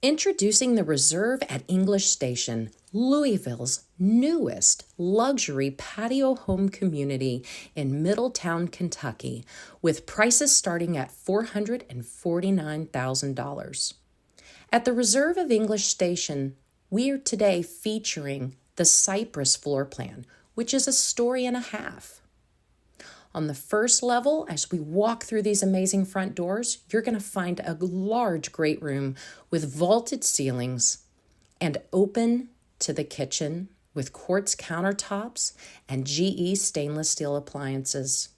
Introducing the Reserve at English Station, Louisville's newest luxury patio home community in Middletown, Kentucky, with prices starting at $449,000. At the Reserve of English Station, we are today featuring the Cypress Floorplan, which is a story and a half. On the first level, as we walk through these amazing front doors, you're going to find a large great room with vaulted ceilings and open to the kitchen with quartz countertops and GE stainless steel appliances.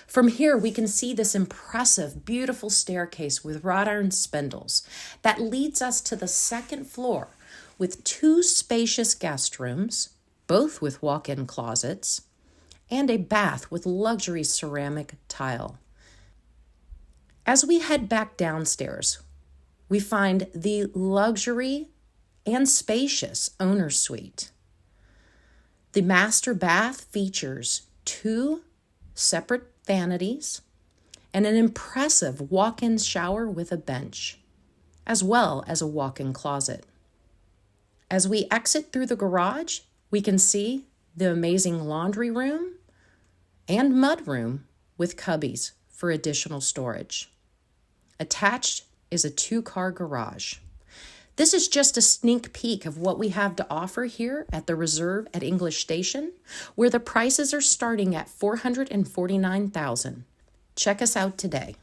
From here, we can see this impressive, beautiful staircase with wrought iron spindles that leads us to the second floor with two spacious guest rooms, both with walk-in closets, and a bath with luxury ceramic tile. As we head back downstairs, we find the luxury and spacious owner's suite. The master bath features two separate vanities and an impressive walk-in shower with a bench, as well as a walk-in closet. As we exit through the garage, we can see the amazing laundry room and mudroom with cubbies for additional storage. Attached is a 2-car garage. This is just a sneak peek of what we have to offer here at the Reserve at English Station, where the prices are starting at $449,000. Check us out today.